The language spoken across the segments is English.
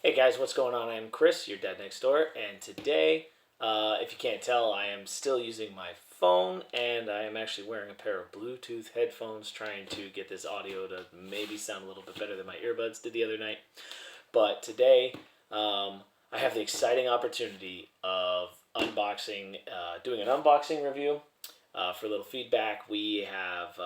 Hey guys, what's going on? I'm Chris, your dad next door, and today, if you can't tell, I am still using my phone, and I am actually wearing a pair of Bluetooth headphones, trying to get this audio to maybe sound a little bit better than my earbuds did the other night. But today, I have the exciting opportunity of doing an unboxing review. For a little feedback, we have,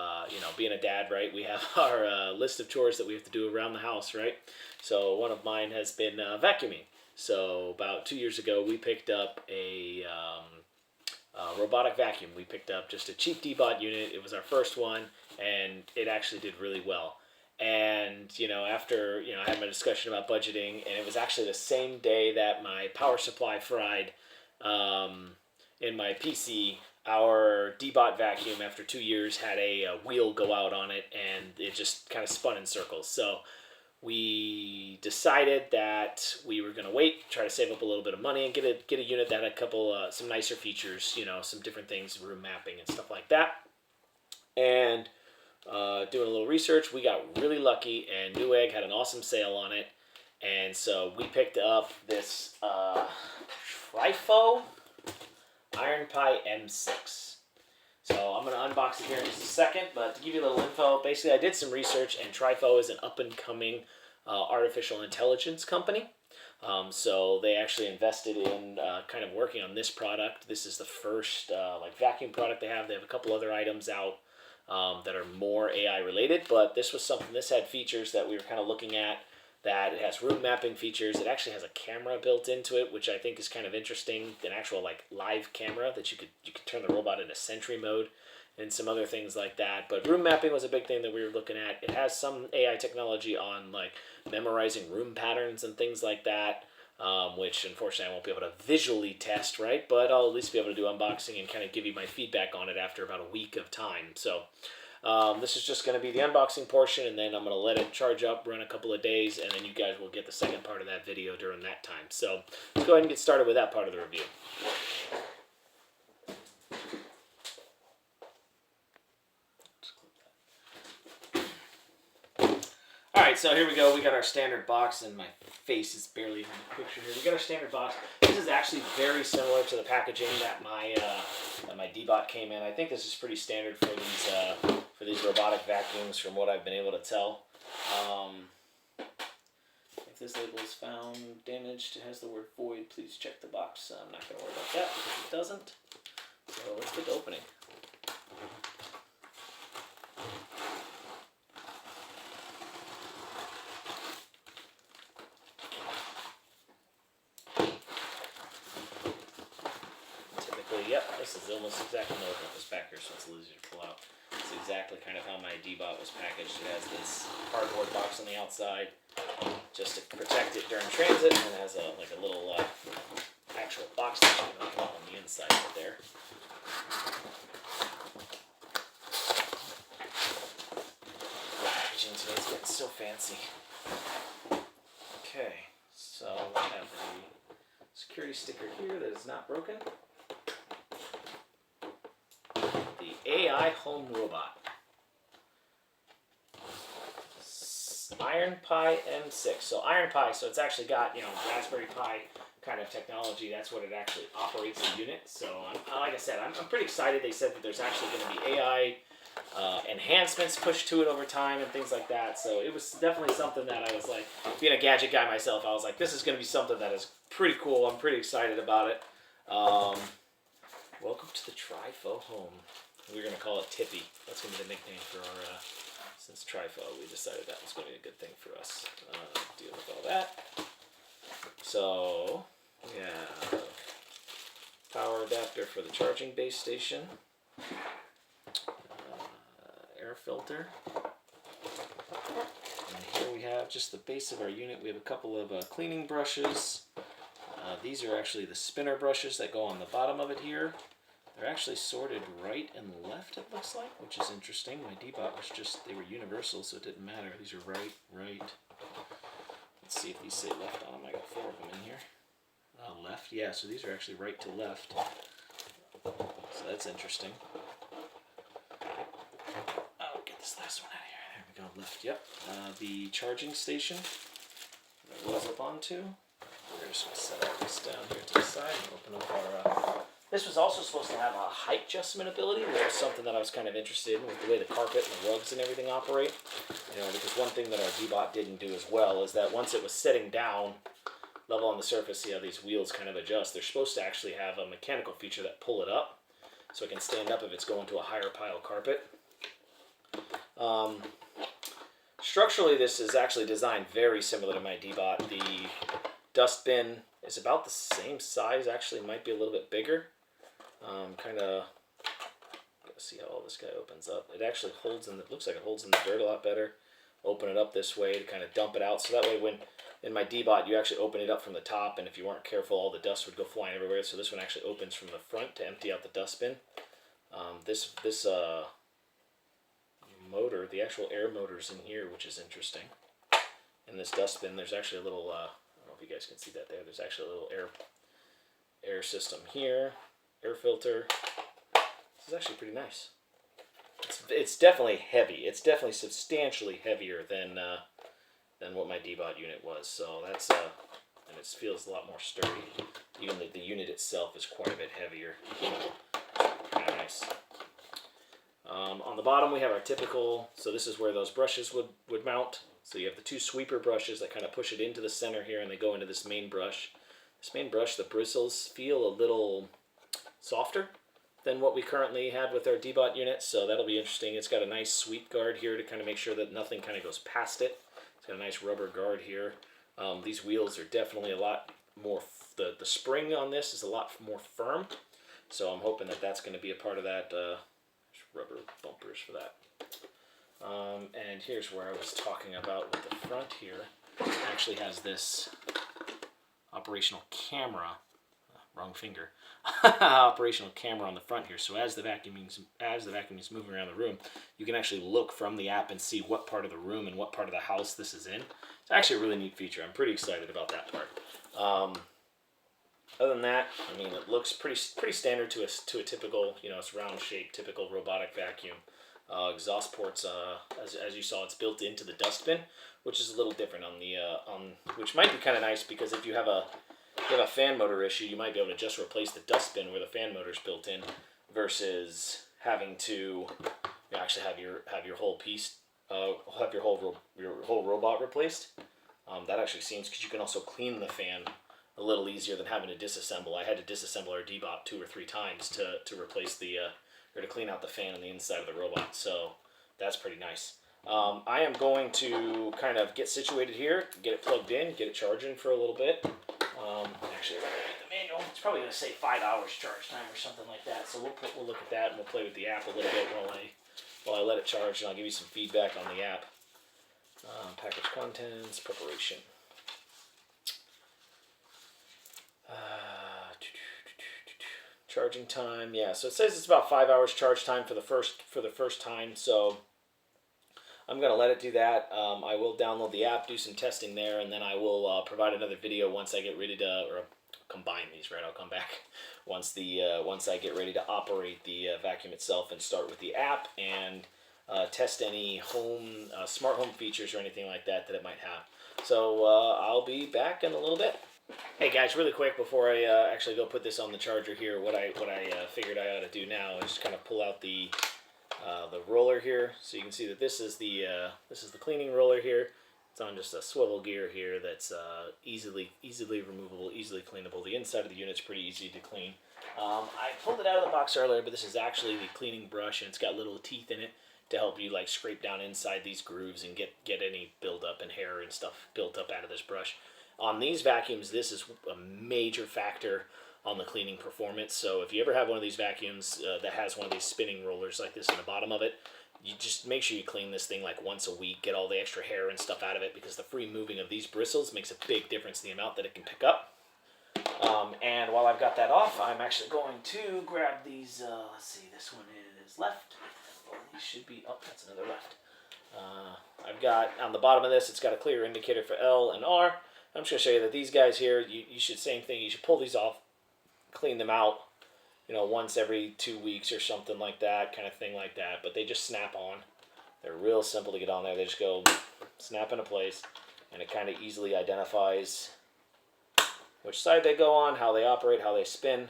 being a dad, right? We have our list of chores that we have to do around the house, right? So one of mine has been vacuuming. So about 2 years ago, we picked up a robotic vacuum. We picked up just a cheap D-Bot unit. It was our first one, and it actually did really well. And after I had my discussion about budgeting, and it was actually the same day that my power supply fried in my PC. Our D-Bot vacuum, after 2 years, had a wheel go out on it, and it just kind of spun in circles. So we decided that we were going to wait, try to save up a little bit of money, and get a unit that had a couple some nicer features, some different things, room mapping and stuff like that. And doing a little research, we got really lucky, and Newegg had an awesome sale on it, and so we picked up this Trifo IronPi M6. So I'm going to unbox it here in just a second, but to give you a little info, basically I did some research, and Trifo is an up-and-coming artificial intelligence company. So they actually invested in kind of working on this product. This is the first vacuum product they have. They have a couple other items out that are more AI related, but this had features that we were kind of looking at. That it has room mapping features. It actually has a camera built into it, which I think is kind of interesting. An actual live camera that you could turn the robot into sentry mode, and some other things like that. But room mapping was a big thing that we were looking at. It has some AI technology on memorizing room patterns and things like that, which unfortunately I won't be able to visually test, right? But I'll at least be able to do unboxing and kind of give you my feedback on it after about a week of time. So this is just going to be the unboxing portion, and then I'm going to let it charge up, run a couple of days, and then you guys will get the second part of that video during that time. So let's go ahead and get started with that part of the review. Alright, so here we go. We got our standard box, and my face is barely in the picture here. We got our standard box. This is actually very similar to the packaging that my D-Bot came in. I think this is pretty standard for these robotic vacuums from what I've been able to tell. If this label is found damaged, it has the word void, please check the box. I'm not going to worry about that because it doesn't. So let's get to opening. Yep, this is almost exactly, no, open up this back here so it's a little easier to pull out. It's exactly kind of how my D-Bot was packaged. It has this cardboard box on the outside just to protect it during transit, and it has a little actual box that you can open up on the inside right there. Packaging today is getting so fancy. Okay, so we have the security sticker here that is not broken. AI home robot. IronPi M6. So IronPi, so it's actually got, Raspberry Pi kind of technology. That's what it actually operates the unit. So like I said, I'm pretty excited. They said that there's actually going to be AI enhancements pushed to it over time and things like that. So it was definitely something that I was like, being a gadget guy myself, I was like, this is going to be something that is pretty cool. I'm pretty excited about it. Welcome to the Trifo home. We're going to call it Tippy. That's going to be the nickname for our, since Trifo, we decided that was going to be a good thing for us. Deal with all that. So, we have power adapter for the charging base station. Air filter. And here we have just the base of our unit. We have a couple of cleaning brushes. These are actually the spinner brushes that go on the bottom of it here. They're actually sorted right and left, it looks like, which is interesting. My D-Bot was they were universal, so it didn't matter. These are right. Let's see if these say left on them. I got 4 of them in here. Left, yeah, so these are actually right to left. So that's interesting. Oh, get this last one out of here. There we go, left, yep. The charging station. my wheels up onto. We're just going to set all this down here to the side and open up our... This was also supposed to have a height adjustment ability, which was something that I was kind of interested in with the way the carpet and the rugs and everything operate. You know, because one thing that our D-Bot didn't do as well is that once it was sitting down, level on the surface, see how these wheels kind of adjust. They're supposed to actually have a mechanical feature that pull it up, so it can stand up if it's going to a higher pile carpet. Structurally, this is actually designed very similar to my D-Bot. The dustbin is about the same size, actually might be a little bit bigger. Kind of, see how all this guy opens up. It actually holds in the, looks like it holds in the dirt a lot better. Open it up this way to kind of dump it out, so that way when in my D-Bot you actually open it up from the top, and if you weren't careful all the dust would go flying everywhere. So this one actually opens from the front to empty out the dustbin. This motor, the actual air motor's in here, which is interesting. In this dustbin there's actually a little, I don't know if you guys can see that there, there's actually a little air system here, air filter. This is actually pretty nice. It's definitely heavy. It's definitely substantially heavier than what my D-Bot unit was. So that's and it feels a lot more sturdy. Even the unit itself is quite a bit heavier. Kind of nice. On the bottom we have our typical. So this is where those brushes would mount. So you have the two sweeper brushes that kind of push it into the center here, and they go into this main brush. This main brush, the bristles feel a little softer than what we currently had with our D-Bot unit, so that'll be interesting. It's got a nice sweep guard here to kind of make sure that nothing kind of goes past it. It's got a nice rubber guard here. These wheels are definitely a lot more, the spring on this is a lot more firm, so I'm hoping that that's going to be a part of that. There's rubber bumpers for that. And here's where I was talking about with the front here. It actually has this operational camera. Wrong finger. Operational camera on the front here. So as the vacuum is moving around the room, you can actually look from the app and see what part of the room and what part of the house this is in. It's actually a really neat feature. I'm pretty excited about that part. Other than that, I mean, it looks pretty standard to a typical, you know, it's round shaped, typical robotic vacuum. Exhaust ports, as you saw, it's built into the dustbin, which is a little different on the which might be kind of nice, because if you have a fan motor issue, you might be able to just replace the dustbin where the fan motor's built in, versus having to actually have your whole piece, have your whole robot replaced. That actually seems, because you can also clean the fan a little easier than having to disassemble. I had to disassemble our D-Bot 2 or 3 times to replace the or to clean out the fan on the inside of the robot. So that's pretty nice. I am going to kind of get situated here, get it plugged in, get it charging for a little bit. Actually, if I read the manual, it's probably going to say 5 hours charge time or something like that. So we'll look at that, and we'll play with the app a little bit while I let it charge, and I'll give you some feedback on the app. Package contents, preparation. Charging time, yeah. So it says it's about 5 hours charge time for the first time. So I'm gonna let it do that. I will download the app, do some testing there, and then I will provide another video once I get ready to, or combine these. Right, I'll come back once I get ready to operate the vacuum itself and start with the app and test any smart home features or anything like that it might have. So I'll be back in a little bit. Hey guys, really quick before I actually go put this on the charger here, what I figured I ought to do now is just kind of pull out the roller here, so you can see that this is the cleaning roller here. It's on just a swivel gear here that's easily removable, easily cleanable. The inside of the unit's pretty easy to clean. I pulled it out of the box earlier, but this is actually the cleaning brush, and it's got little teeth in it to help you like scrape down inside these grooves and get any buildup and hair and stuff built up out of this brush. On these vacuums, this is a major factor on the cleaning performance. So if you ever have one of these vacuums that has one of these spinning rollers like this in the bottom of it, you just make sure you clean this thing like once a week, get all the extra hair and stuff out of it, because the free moving of these bristles makes a big difference in the amount that it can pick up. And while I've got that off, I'm actually going to grab these, let's see, this one is left. Oh, these should be, oh, that's another left. I've got, on the bottom of this, it's got a clear indicator for L and R. I'm just going to show you that these guys here, you should, same thing, you should pull these off, clean them out, you know, once every 2 weeks or something like that, kind of thing like that. But they just snap on. They're real simple to get on there. They just go snap into place. and it kind of easily identifies which side they go on, how they operate, how they spin.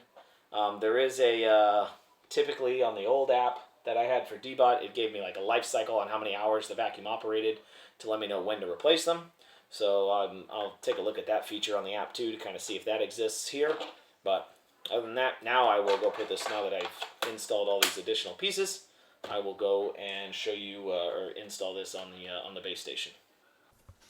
There is a, typically on the old app that I had for Dbot, it gave me like a life cycle on how many hours the vacuum operated to let me know when to replace them. So I'll take a look at that feature on the app too to kind of see if that exists here. But other than that, now I will go put this, now that I've installed all these additional pieces, I will go and show you or install this on the base station.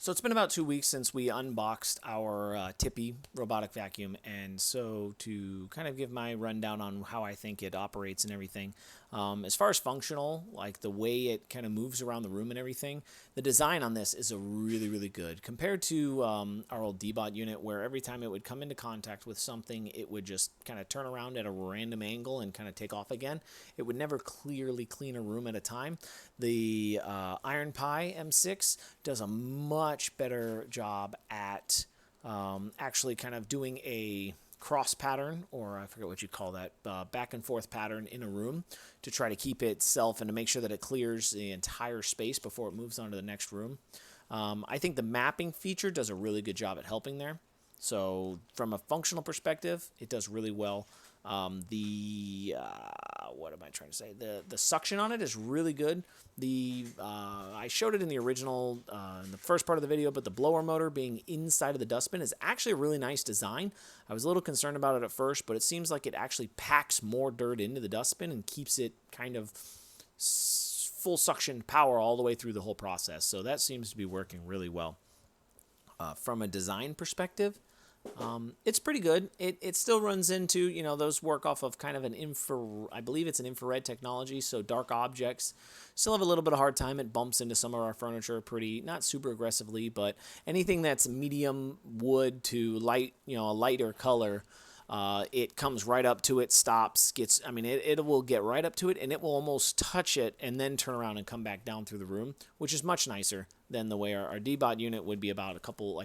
So it's been about 2 weeks since we unboxed our Tippy robotic vacuum, and so to kind of give my rundown on how I think it operates and everything, as far as functional, like the way it kind of moves around the room and everything, the design on this is a really good compared to our old Dbot unit, where every time it would come into contact with something, it would just kind of turn around at a random angle and kind of take off again. It would never clearly clean a room at a time. The IronPi M6 does a much better job at actually kind of doing a cross pattern, or I forget what you call that, back and forth pattern in a room to try to keep itself and to make sure that it clears the entire space before it moves on to the next room. I think the mapping feature does a really good job at helping there. So from a functional perspective, it does really well. What am I trying to say? The suction on it is really good. I showed it in the original, in the first part of the video, but the blower motor being inside of the dustbin is actually a really nice design. I was a little concerned about it at first, but it seems like it actually packs more dirt into the dustbin and keeps it kind of full suction power all the way through the whole process. So that seems to be working really well. From a design perspective, it's pretty good. It still runs into, you know, those work off of kind of an I believe it's an infrared technology, so dark objects still have a little bit of hard time. It bumps into some of our furniture pretty, not super aggressively, but anything that's medium wood to light, you know, a lighter color, it comes right up to it, stops, gets, I mean, it will get right up to it, and it will almost touch it and then turn around and come back down through the room, which is much nicer than the way our Dbot unit would be about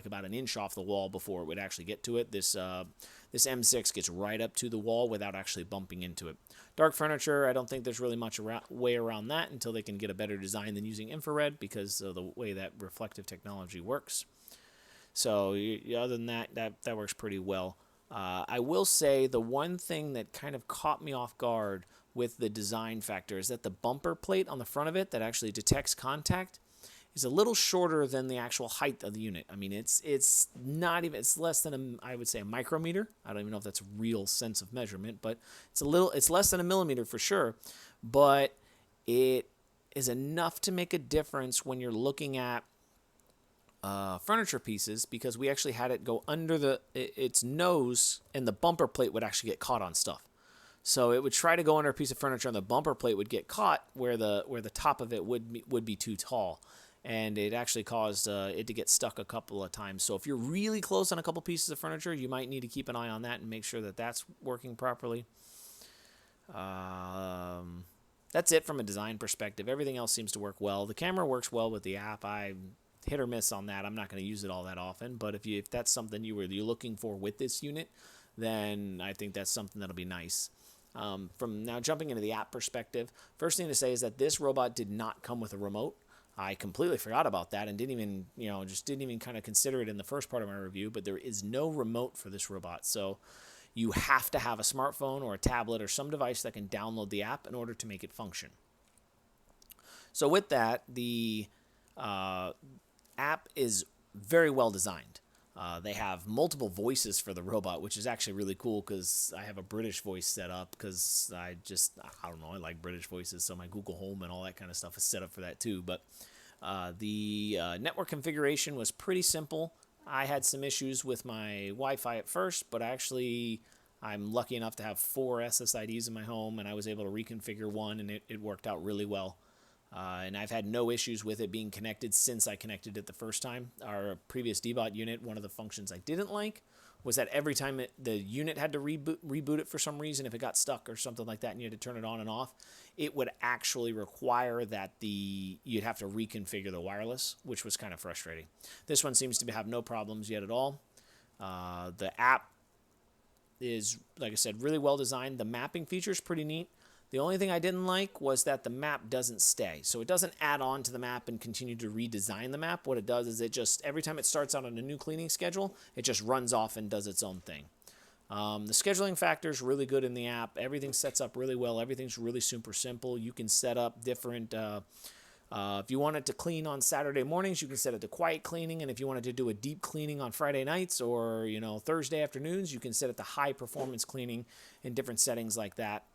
about an inch off the wall before it would actually get to it. This M6 gets right up to the wall without actually bumping into it. Dark furniture, I don't think there's really much way around that until they can get a better design than using infrared because of the way that reflective technology works. So other than that, that works pretty well. I will say the one thing that kind of caught me off guard with the design factor is that the bumper plate on the front of it that actually detects contact is a little shorter than the actual height of the unit. I mean, it's not even, it's less than I would say a micrometer. I don't even know if that's a real sense of measurement, but it's less than a millimeter for sure. But it is enough to make a difference when you're looking at furniture pieces, because we actually had it go under its nose, and the bumper plate would actually get caught on stuff. So it would try to go under a piece of furniture, and the bumper plate would get caught where the top of it would be too tall, and it actually caused it to get stuck a couple of times. So if you're really close on a couple pieces of furniture, you might need to keep an eye on that and make sure that that's working properly. That's it from a design perspective. Everything else seems to work well. The camera works well with the app. I hit or miss on that. I'm not going to use it all that often, but if that's something you're looking for with this unit, then I think that's something that'll be nice. From now jumping into the app perspective, first thing to say is that this robot did not come with a remote. I completely forgot about that and didn't even kind of consider it in the first part of my review, but there is no remote for this robot. So you have to have a smartphone or a tablet or some device that can download the app in order to make it function. So with that, the app is very well designed. They have multiple voices for the robot, which is actually really cool because I have a British voice set up because I don't know, I like British voices, so my Google Home and all that kind of stuff is set up for that too. But the network configuration was pretty simple. I had some issues with my Wi-Fi at first, but I'm lucky enough to have 4 SSIDs in my home, and I was able to reconfigure one, and it worked out really well. And I've had no issues with it being connected since I connected it the first time. Our previous Dbot unit, one of the functions I didn't like was that every time the unit had to reboot it for some reason, if it got stuck or something like that and you had to turn it on and off, it would actually require that you'd have to reconfigure the wireless, which was kind of frustrating. This one seems to have no problems yet at all. The app is, like I said, really well designed. The mapping feature is pretty neat. The only thing I didn't like was that the map doesn't stay. So it doesn't add on to the map and continue to redesign the map. What it does is it just, every time it starts out on a new cleaning schedule, it just runs off and does its own thing. The scheduling factor is really good in the app. Everything sets up really well. Everything's really super simple. You can set up different, if you wanted to clean on Saturday mornings, you can set it to quiet cleaning. And if you wanted to do a deep cleaning on Friday nights or, Thursday afternoons, you can set it to high performance cleaning in different settings like that.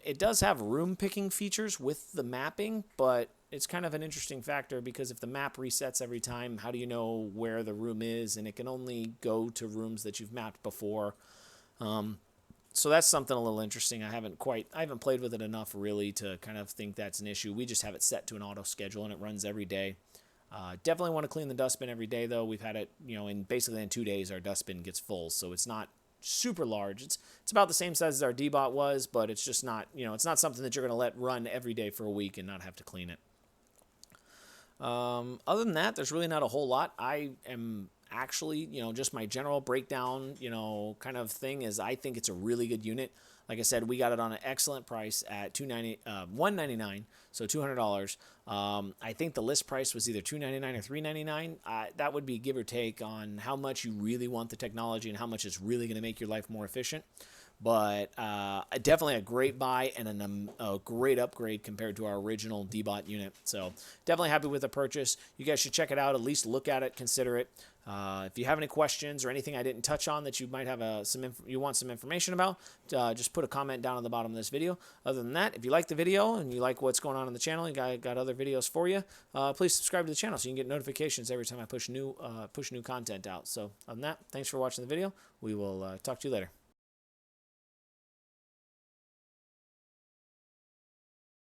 It does have room picking features with the mapping, but it's kind of an interesting factor because if the map resets every time, how do you know where the room is? And it can only go to rooms that you've mapped before. So that's something a little interesting. I haven't played with it enough really to kind of think that's an issue. We just have it set to an auto schedule and it runs every day. Definitely want to clean the dustbin every day though. We've had it, basically in 2 days our dustbin gets full, so it's not super large. It's about the same size as our D-Bot was, but it's just not, it's not something that you're going to let run every day for a week and not have to clean it. Other than that, there's really not a whole lot. I am actually, just my general breakdown, kind of thing is I think it's a really good unit. Like I said, we got it on an excellent price at $199, so $200. I think the list price was either $299 or $399. That would be give or take on how much you really want the technology and how much it's really going to make your life more efficient. But definitely a great buy and a great upgrade compared to our original D-Bot unit. So definitely happy with the purchase. You guys should check it out. At least look at it, consider it. If you have any questions or anything I didn't touch on that you might have you want some information about, just put a comment down at the bottom of this video. Other than that, if you like the video and you like what's going on in the channel, you got other videos for you, please subscribe to the channel so you can get notifications every time I push new content out. So other than that, thanks for watching the video. We will talk to you later.